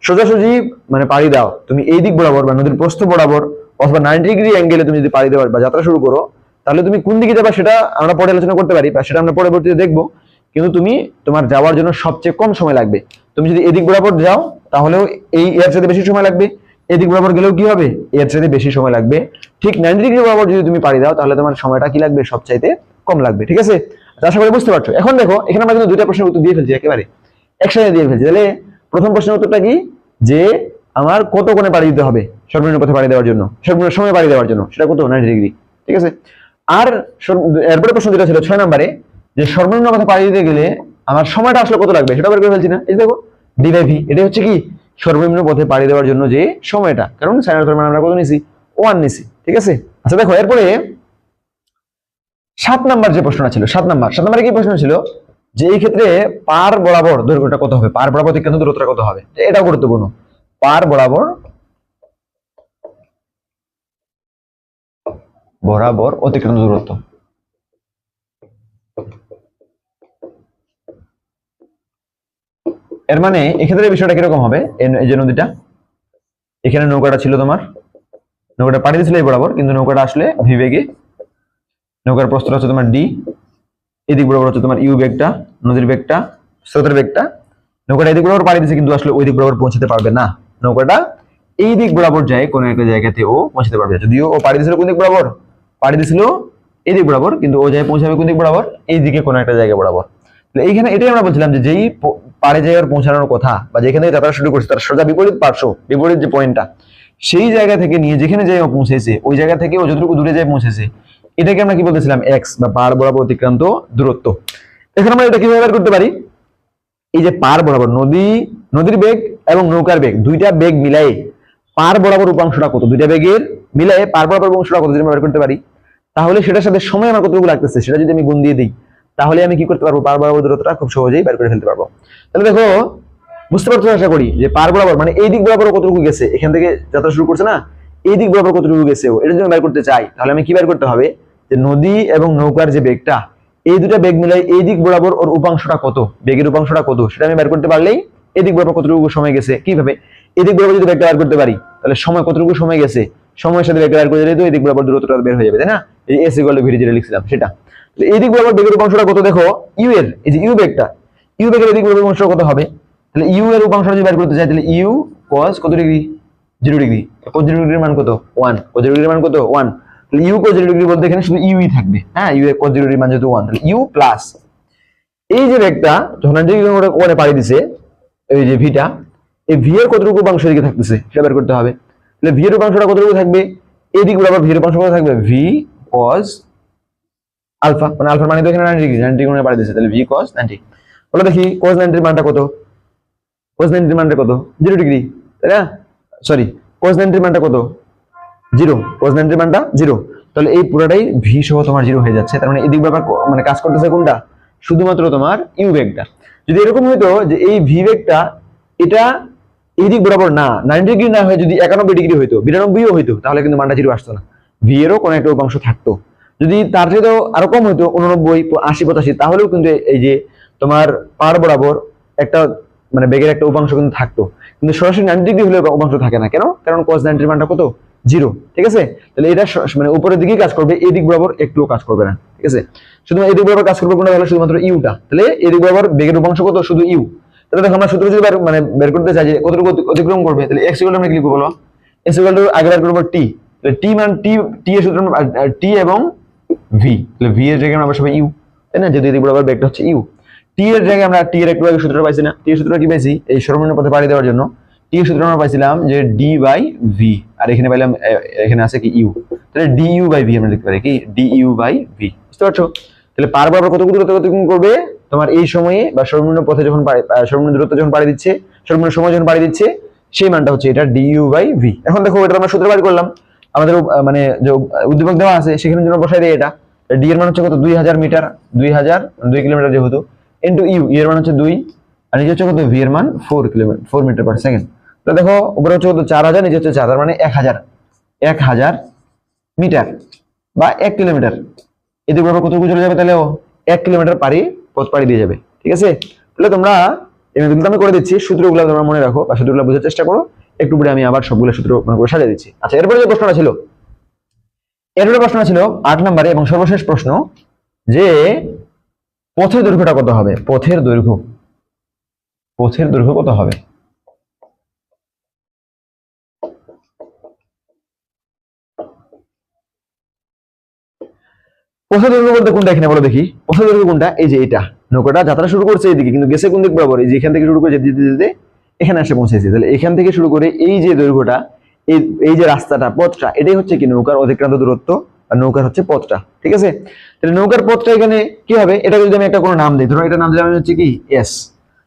সোজাসুজি মানে পাড়ি দাও, তুমি এই দিক বরাবর বা নদীর প্রস্থ বরাবর অথবা 90 ডিগ্রি অ্যাঙ্গেলে তুমি যদি পাড়ি দেওয়ার বা যাত্রা শুরু করো, তাহলে তুমি কোন দিকে যাবা সেটা আমরা পরে আলোচনা করতে পারি, বা সেটা আমরা পরবর্তীতে দেখবো। কিন্তু তুমি তোমার যাওয়ার জন্য সবচেয়ে কম সময় লাগবে। তুমি যদি এদিক বরাবর যাও, তাহলেও এর চাইতে বেশি সময় লাগবে। এদিক বরাবর গেলেও কি হবে? এর চাইতে বেশি সময় লাগবে। ঠিক 90 ডিগ্রি বরাবর যদি তুমি পাড়ি দাও, তাহলে তোমার সময়টা কি লাগবে? সবচাইতে কম লাগবে। ঠিক আছে, আশা করি বুঝতে পারছো। এখন দেখো, এখানে আমরা কিন্তু দুইটা প্রশ্নের উত্তর দিয়ে ফেলছি, একেবারে একসাথে দিয়ে ফেলছি। তাহলে প্রথম প্রশ্নের উত্তরটা কি? যে আমার কত কোণে পাড়ি দিতে হবে সর্বনিম্ন পথে পাড়ি দেওয়ার জন্য, সর্বনিম্ন সময় পাড়ি দেওয়ার জন্য, সেটা কত? 90 ডিগ্রি। ঠিক আছে। আর এরপরে প্রশ্ন যেটা ছিল 6 নম্বরে, যে সর্বনিম্ন পথে পাড়ি দিতে গেলে আমার সময়টা আসলে কত লাগবে সেটা বের করে ফেলছি না? এই দেখো, ডি বাই ভি, এটা হচ্ছে কি সর্বনিম্ন পথে পাড়ি দেওয়ার জন্য যে সময়টা, কারণ সাইন আলফার মান আমরা কত নিছি? 1 নিছি। ঠিক আছে। আচ্ছা দেখো, এরপরে 7 নাম্বার যে প্রশ্নটা ছিল, 7 নম্বরে কি প্রশ্ন ছিল? যে এই ক্ষেত্রে পার বরাবর দৈর্ঘ্যটা কত হবে, পার বরাবর অতিক্রান্ত দূরত্বটা কত হবে? এটা গুরুত্বপূর্ণ। পার বরাবর অতিক্রান্ত দূরত্ব। এর মানে এক্ষেত্রে বিষয়টা কিরকম হবে? এই যে নদীটা, এখানে নৌকাটা ছিল, তোমার নৌকাটা পাড়ি দিয়েছিল এই বরাবর, কিন্তু নৌকাটা আসলে ভি বেগে, নৌকার প্রস্থটা হচ্ছে তোমার ডি, এদিক বরাবর হচ্ছে তোমার ইউ বেগটা, নদীর বেগটা, স্রোতের বেগটা। নৌকাটা এদিক বরাবর পাড়ি দিয়েছে, কিন্তু আসলে ওই দিক বরাবর পৌঁছাতে পারবে না। নৌকাটা এই দিক বরাবর যায়, কোনো একটা জায়গাতে ও পৌঁছাতে পারবে। যদিও ও পাড়ি দিয়েছিল কোন দিক বরাবর? পাড়ি দিয়েছিল এই দিক বরাবর, কিন্তু ও যায় পৌঁছাবে কোন দিক বরাবর? এই দিকে কোনো একটা জায়গা বরাবর। তাহলে এইখানে এটাই আমরা বলছিলাম যে যেই পাড়ে জায়গার পৌঁছানোর কথা, বা যেখানে যাত্রা শুরু করছে তার সোজা বিপরীত পার্শ্ব, বিপরীত যে পয়েন্টটা, সেই জায়গা থেকে নিয়ে যেখানে যাই ও পৌঁছেছে, ওই জায়গা থেকে ও যতটুকু দূরে যায় পৌঁছেছে, এটাকে আমরা কি বলতেছিলাম? এক্স, বা পার বরাবর অতিক্রান্ত দূরত্ব। এখানে আমরা এটা কিভাবে বের করতে পারি? এই যে পার বরাবর নদীর বেগ এবং নৌকার বেগ, দুইটা বেগ মিলাই পার বরাবর উপাংশটা কত, দুইটা বেগের মিলাই পার বরাবর উপাংশটা কত যদি আমরা বের করতে পারি, তাহলে সেটার সাথে সময় আমার কতটুকু লাগতেছে সেটা যদি আমি গুণ দিয়ে দিই, তাহলে আমি কি করতে পারবো, পার বরাবর দূরত্বটা খুব সহজেই বের করে ফেলতে পারবো। তাহলে দেখো বুঝতে পারছো আশা করি যে পার বরাবর মানে এই দিক বরাবর কতটুকু গেছে, এখান থেকে যাত্রা শুরু করছে না, এই দিক বরাবর কতটুকু গেছে এটা যদি বের করতে চাই তাহলে আমি কি বের করতে হবে, যে নদী এবং নৌকার যে বেগটা, এই দুটা বেগ মিলাই এই দিক বরাবর ওর উপাংশটা কত, বেগের উপাংশটা কত সেটা আমি বের করতে পারলেই এই দিক বরাবর কতটুকু সময় গেছে, কিভাবে এই দিক বরাবর যদি বেগটা বের করতে পারি তাহলে সময় কতটুকু সময় গেছে, সময়ের সাথে বেগটা বের করে দিলে তো এই দিক বরাবর দূরত্বটা বের হয়ে যাবে, তাই না? এই s = v যেটা লিখছিলাম সেটা। তো এই দিক বরাবর বেগের উপাংশটা কত দেখো, ইউ এর এই যে ইউ বেগটা, ইউ বেগের এই দিক বরাবর উপাংশটা কত হবে, তাহলে ইউ এর উপাংশটা যদি বের করতে চাই তাহলে ইউ cos কত ডিগ্রি, 0 ডিগ্রি, cos 0 ডিগ্রির মান কত 1, cos 0 ডিগ্রির মান কত 1, তাহলে ইউ cos 0 ডিগ্রি বলতে এখানে শুধু ইউই থাকবে, হ্যাঁ ইউ এর cos 0 ডিগ্রির মান যেহেতু 1 তাহলে ইউ প্লাস এই যে বেগটা যখন 90 ডিগ্রি কোণে পাড়ি দিছে এই যে ভিটা, এই ভি এর কতটুকু উপাংশ দিকে থাকতেছে সেটা বের করতে হবে। তাহলে ভি এর উপাংশটা কতটুকু থাকবে, এই দিক বরাবর ভি এর উপাংশ কত থাকবে, ভি cos আলফা, মানে আলফার মানে তো এখানে 90 ডিগ্রি, 90 ডিগ্রি কোণে পাড়ি দিছে তাহলে ভি cos 90। বলো দেখি cos 90 এর মানটা কত, cos 90 এর মানটা কত 0 ডিগ্রি, তাই না? সরি cos 90 এর মানটা কত 0, cos 90 এর মানটা 0, তাহলে এই পুরোটাই ভি সহ তোমার 0 হয়ে যাচ্ছে। তার মানে এই দিক বরাবর মানে কাজ করতেছে কোনটা, শুধুমাত্র তোমার ইউ বেগটা। যদি এরকম হইতো যে এই ভি বেগটা এটা এই দিক বরাবর না 90 ডিগ্রি না হয়ে যদি 91 ডিগ্রি হইতো, 92 ও হইতো, তাহলে কিন্তু মানটা 0 আসতো না, ভি এরও কোনো একটা উপাংশ থাকতো। যদি তার চেয়েও আরো কম হইতো 89, 80, 85, তাহলেও কিন্তু এই যে তোমার পার বরাবর একটা মানে বেগের একটা উপাংশ কিন্তু থাকতো, কিন্তু সরাসরি 90 ডিগ্রি হলে উপাংশ থাকে না, কেন? কারণ cos 90 এর মানটা কত 0, ঠিক আছে? তাহলে এটা মানে উপরের দিকেই কাজ করবে, এই দিক বরাবর একটুও কাজ করবে না, ঠিক আছে? শুধু এই দিক বরাবর কাজ করবে কোনটা, তাহলে শুধুমাত্র ইউটা, তাহলে এই দিক বরাবর বেগের উপাংশ কত শুধু ইউ। তাহলে দেখো আমরা সূত্র যদি মানে বের করতে চাই যে কতটুকু অতিক্রম করবে, তাহলে x = আমরা কি লিখবো বলো, s = আগে বের করব t, তাহলে t মান t এর সূত্র t এবং v, তাহলে v এর জায়গায় আমরা সবাই ইউ, তাই না? যদি এই দিক বরাবর বেগটা হচ্ছে ইউ, t এর জায়গায় আমরা t এর একটু আগে সূত্রটা পাইছি না, t এর সূত্রটা কি পাইছি, এই সর্বনিম্ন পথে পাড়ি দেওয়ার জন্য t এর সূত্র আমরা পাইছিলাম যে d/v, আর এখানে পাইলাম এখানে আছে কি ইউ, তাহলে du/v আমরা লিখতে পারি কি du/v, বুঝতে পারছো? তাহলে পার বরাবর কতটুকু দূরত্ব অতিক্রম করবে তোমার এই সময়ে বা সর্বনিম্ন পথে যখন সর্বনিম্ন দূরত্ব যখন পাড়ি দিচ্ছে, সর্বনিম্ন সময় যখন পাড়ি দিচ্ছে, সেই মানটা হচ্ছে এটা du/v। এখন দেখো এটা আমরা সূত্র বের করলাম, আমাদের মানে যে উদ্দীপক দেওয়া আছে সেখানে জন্য বসাই দেই, এটা d এর মান হচ্ছে কত 2000 মিটার, 2 কিলোমিটার যেহেতু, ইনটু ইউ এর মান হচ্ছে 2, আর নিচে হচ্ছে কত v এর মান 4 কিলোমিটার 4 মিটার পার সেকেন্ড। তো দেখো উপরে হচ্ছে কত 4000, নিচে হচ্ছে 4, মানে 1000 মিটার বা 1 কিলোমিটার, এদিকে বরাবর কতটুকু চলে যাবে, তাহলে 1 কিলোমিটার পথ পাড়ি দিয়ে যাবে, ঠিক আছে? তাহলে তোমরা এগুলো আমি করে দিচ্ছি, সূত্রগুলো তোমরা মনে রাখো বা সূত্রগুলো বোঝার চেষ্টা করো, একটু পরে আমি আবার সবগুলো সূত্র মনে করে সাজিয়ে দিচ্ছি। আচ্ছা এরপরে যে প্রশ্নটা ছিল, 8 নম্বরে এবং সর্বশেষ প্রশ্ন, যে পথের দৈর্ঘ্যটা কত হবে, পথের দৈর্ঘ্য কত হবে? পথের দৈর্ঘ্য বলতে কোনটা এখানে বলো দেখি, পথের দৈর্ঘ্য কোনটা, এই যে এটা নৌকাটা যাত্রা শুরু করছে এইদিকে, কিন্তু গেছে কোন দিক বরাবর, এই যে এখান থেকে শুরু করে যেতে যেতে যেতে এখানে এসে পৌঁছেছে, তাহলে এখান থেকে শুরু করে এই যে দৈর্ঘ্যটা, এই যে রাস্তাটা পথটা, এটাই হচ্ছে কি নৌকার অতিক্রান্ত দূরত্ব আর নৌকার হচ্ছে পথটা, ঠিক আছে? তাহলে নৌকার পথটা এখানে কি হবে, এটা যদি আমি একটা কোনো নাম দিই, ধরো এটা নাম দিলাম হচ্ছে কি এস,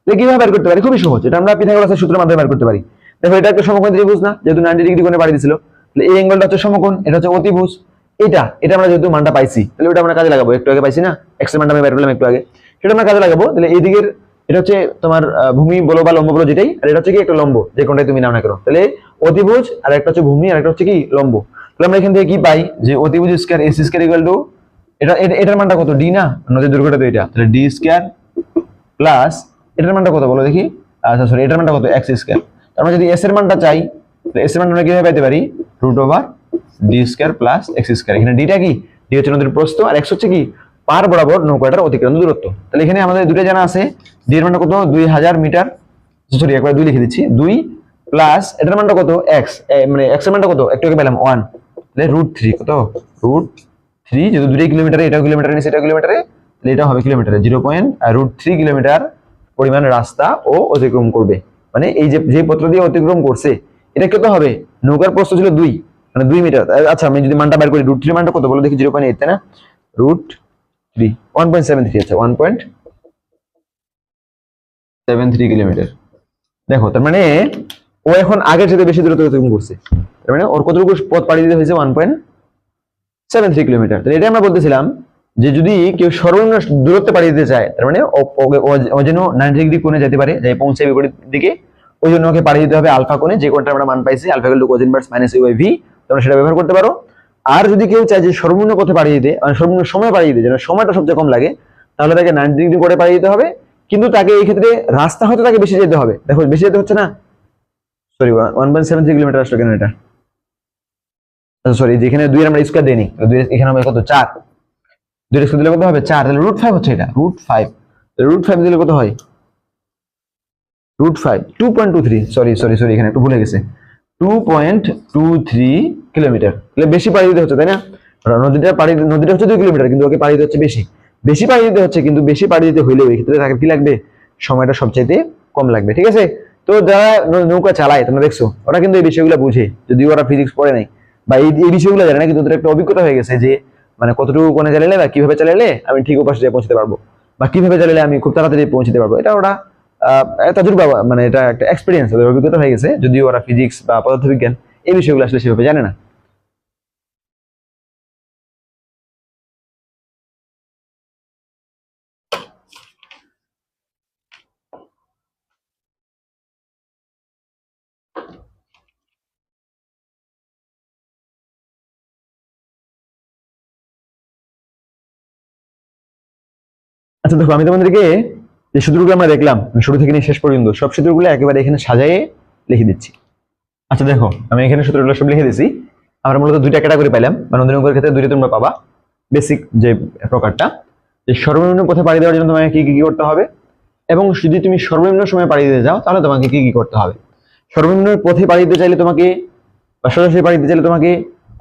তাহলে কিভাবে বের করতে পারি, খুবই সহজ, এটা আমরা পিথাগোরাসের সূত্রের মাধ্যমে বের করতে পারি। দেখো এটা একটা সমকোণ ত্রিভুজ না, যেহেতু 90 ডিগ্রি কোণে বাড়ি দিছিল, তাহলে এই অ্যাঙ্গেলটা হচ্ছে সমকোণ, এটা হচ্ছে অতিভুজ, এটা আমরা যেহেতু মানটা পাইছি তাহলে ওটা আমরা কাজে লাগাবো, একটু আগে পাইছি না x এর মানটা আমি বের করলাম একটু আগে, সেটা আমরা কাজে লাগাবো। তাহলে এই দিকের এটা হচ্ছে তোমার ভূমি বলো বা লম্ব বলো যেটাই, আর এটা হচ্ছে কি একটা লম্ব, যে কোনটাই তুমি নাও না করো, তাহলে অতিভুজ আর একটা হচ্ছে ভূমি আর একটা হচ্ছে কি লম্ব। তাহলে আমরা এখান থেকে কি পাই, যে অতিভুজ square ac square equal to এটার মানটা কত, d না, নদীর দৈর্ঘ্যটা তো এটা, তাহলে d স্কয়ার প্লাস এটার মানটা কত বলো দেখি, আচ্ছা সরি এটার মানটা কত x স্কয়ার। আমরা যদি s এর মানটা চাই, তাহলে s এর মান আমরা কিভাবে পেতে পারি, √d square plus x square, এখানে d টা কি, d হচ্ছে নদীর প্রস্থ আর x হচ্ছে কি পার বরাবর নৌকাটার অতিক্রান্ত দূরত্ব। তাহলে এখানে আমাদের দুটো জানা আছে, d এর মানটা কত 2000 মিটার, সরি একবার 2 লিখে দিচ্ছি, 2 প্লাস এটার মানটা কত x, মানে x এর মানটা কত একটু আগে পেলাম 1, তাহলে √3 কত √3, যেহেতু 2 কিলোমিটারে এটাও কিলোমিটারে নিচে এটাও কিলোমিটারে, তাহলে এটা হবে কিলোমিটারে, 0.3 কিলোমিটার পরিমাণ রাস্তা ও অতিক্রম করবে। মানে এই যে পথ দিয়ে অতিক্রম করছে এটা কত হবে, নৌকার প্রস্থ ছিল 2, মানে 2 মিটার। আচ্ছা আমি যদি মানটা বের করি, √3 মানটা কত বলো দেখি, 0.8, তাই না, √3 1.73, আচ্ছা 1.73 কিলোমিটার। দেখো তার মানে ও এখন আগের চেয়ে বেশি দূরত্ব অতিক্রম করছে, তার মানে ওর কতটুকু পথ পাড়ি দিতে হয়েছে 1.73 কিলোমিটার। তাহলে এটা আমরা বলতেছিলাম যে যদি কেউ সর্বনিম্ন দূরত্বে পাড়ি দিতে চায়, তার মানে ও যেন 90 ডিগ্রি কোণে যেতে পারে, যে পৌঁছায় বিপরীত দিকে, ওই জন্য ওকে পাড়ি দিতে হবে আলফা কোণে, যে কোণটা আমরা মান পাইছি alpha equal to cos inverse minus u by v, তোমরা সেটা ব্যবহার করতে পারো। আর যদি কেউ চায় যে সর্বনিম্ন পথে পাড়ি দিতে, মানে সর্বনিম্ন সময় পাড়ি দিতে, যেন সময়টা সবচেয়ে কম লাগে, তাহলে তাকে 90 ডিগ্রি করে পাড়ি দিতে হবে। কিন্তু তাকে এই ক্ষেত্রে রাস্তা হয়তো তাকে বেশি যেতে হবে, দেখো বেশি যেতে হচ্ছে না, সরি 1.73 কিলোমিটার আসলো কেন এটা, সরি যেখানে 2 এর আমরা স্কয়ার দেইনি, 2 এখানে হবে কত 4, 2 এর স্কয়ার দিলে কত হবে 4, তাহলে √5 হচ্ছে এটা, √5, √5 দিলে কত হয় √5 2.23, সরি এখানে একটু ভুলে গেছে, 2.23 কিলোমিটার। তাহলে বেশি পাড়ি দিতে হচ্ছে, তাই না? নদীটা হচ্ছে 2 কিলোমিটার, কিন্তু ওকে পাড়ি দিতে হচ্ছে বেশি পাড়ি দিতে হচ্ছে, কিন্তু বেশি পাড়ি দিতে হইলেও এই ক্ষেত্রে তাকে কি লাগবে, সময়টা সবচাইতে কম লাগবে, ঠিক আছে? তো যারা নৌকা চালায় তোমরা দেখছো, ওরা কিন্তু এই বিষয়গুলো বুঝে, যদিও ওরা ফিজিক্স পড়ে নাই বা এই বিষয়গুলো জানে না, কিন্তু ওদের একটা অভিজ্ঞতা হয়ে গেছে যে মানে কতটুকু কোণে চালালে বা কিভাবে চালালে আমি ঠিক ওপাশে যেয়ে পৌঁছতে পারবো, বা কিভাবে চালালে আমি খুব তাড়াতাড়ি পৌঁছতে পারবো। এটা ওরা তাজুর্বা, মানে এটা একটা এক্সপিরিয়েন্স, ওদের অভিজ্ঞতা হয়ে গেছে, যদিও ওরা ফিজিক্স বা পদার্থবিজ্ঞান এই বিষয়গুলো আসলে সেভাবে জানে না। আচ্ছা দেখো, আমি তোমাদেরকে যে সূত্রগুলো আমরা দেখলাম শুরু থেকে নিয়ে শেষ পর্যন্ত, সব সূত্রগুলো একেবারে এখানে সাজায়ে লিখে দিচ্ছি। আচ্ছা দেখো, আমি এখানে সূত্রগুলো সব লিখে দিচ্ছি। আমরা মূলত দুইটা ক্যাটাগরি পাইলাম, মানে নদী নৌকার ক্ষেত্রে দুইটা তোমরা পাবা। বেসিক যে প্রকারটা, যে সর্বনিম্ন পথে পাড়ি দেওয়ার জন্য তোমাকে কি কি করতে হবে, এবং যদি তুমি সর্বনিম্ন সময় পাড়ি দিতে যাও তাহলে তোমাকে কি কি করতে হবে। সর্বনিম্ন পথে পাড়ি দিতে চাইলে তোমাকে, বা সরাসরি পাড়ি দিতে চাইলে তোমাকে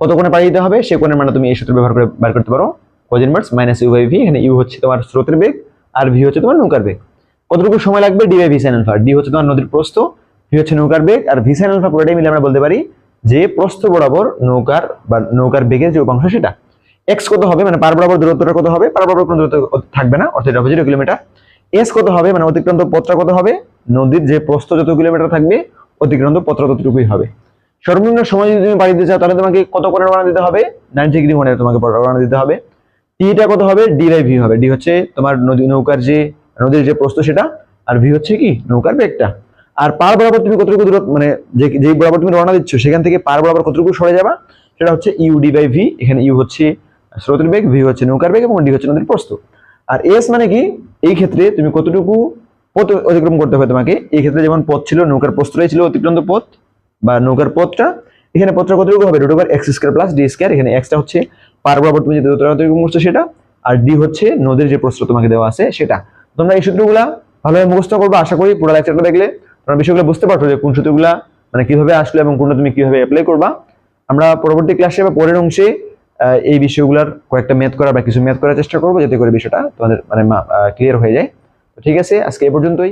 কত কোণে পাড়ি দিতে হবে, সে কোণের মানে তুমি এই সূত্র ব্যবহার করে বার করতে পারো, cos inverse minus u by v. এখানে ইউ হচ্ছে তোমার স্রোতের বেগ, আর ভি হচ্ছে তোমার নৌকার বেগ। কতটুকু সময় লাগবে, d by v sine alpha. D হচ্ছে তোমার নদীর প্রস্থ, ভি হচ্ছে নৌকার বেগ, আর ভি সাইন আলফা পুরোটাই মিলে আমরা বলতে পারি যে প্রস্থ বরাবর নৌকার বা নৌকার বেগের যে উপাংশ সেটা। এক্স কত হবে, মানে পার বরাবর দূরত্বটা কত হবে, পার বরাবর কোনো দূরত্ব থাকবে না, অর্থাৎ 0 কিলোমিটার। এস কত হবে, মানে অতিক্রান্ত পথটা কত হবে, নদীর যে প্রস্থ যত কিলোমিটার থাকবে অতিক্রান্ত পথটা ততটুকুই হবে। সর্বনিম্ন সময় যদি তুমি পাড়ি দিতে চাও তাহলে তোমাকে কত কোণে রওনা দিতে হবে, 90 ডিগ্রি কোণে তোমাকে রওনা দিতে হবে। টিটা কত হবে, ডি বাই ভি হবে। ডি হচ্ছে তোমার নৌকার যে নদীর যে প্রস্থ সেটা, আর ভি হচ্ছে কি নৌকার বেগটা। আর পার বরাবর তুমি কতটুকু দূরত্ব, মানে যে বরাবর তুমি রওনা দিচ্ছ সেখান থেকে পার বরাবর কতটুকু সরে যাবা, সেটা হচ্ছে ইউ ডি বাই ভি। এখানে ইউ হচ্ছে স্রোতের বেগ, ভি হচ্ছে নৌকার বেগ, এবং ডি হচ্ছে নদীর প্রস্থ। আর এস মানে কি, এই ক্ষেত্রে তুমি কতটুকু পথ অতিক্রম করতে হবে তোমাকে। এই ক্ষেত্রে যেমন পথ ছিল, নৌকার প্রস্থটাই ছিল অতিক্রান্ত পথ বা নৌকার পথটা, এখানে পথটা কতটুকু হবে, √x² + d²। এখানে এক্সটা হচ্ছে পার বরাবর তুমি যে দূরত্ব অতিক্রম করছো সেটা, আর ডি হচ্ছে নদীর যে প্রস্থ তোমাকে দেওয়া আছে সেটা। তোমরা এই সূত্রগুলা ভালোভাবে মুখস্থ করবে, আশা করি পুরো লেকচারটা দেখলে তোমরা বিষয়গুলো বুঝতে পারছো যে কোন সূত্রগুলা মানে কিভাবে আসলো এবং কোনটা তুমি কিভাবে অ্যাপ্লাই করবা। আমরা পরবর্তী ক্লাসে বা পরের অংশে এই বিষয়গুলোর কয়েকটা ম্যাথ করা বা কিছু ম্যাথ করার চেষ্টা করবো, যাতে করে বিষয়টা তোমাদের মানে ক্লিয়ার হয়ে যায়। তো ঠিক আছে, আজকে এই পর্যন্তই।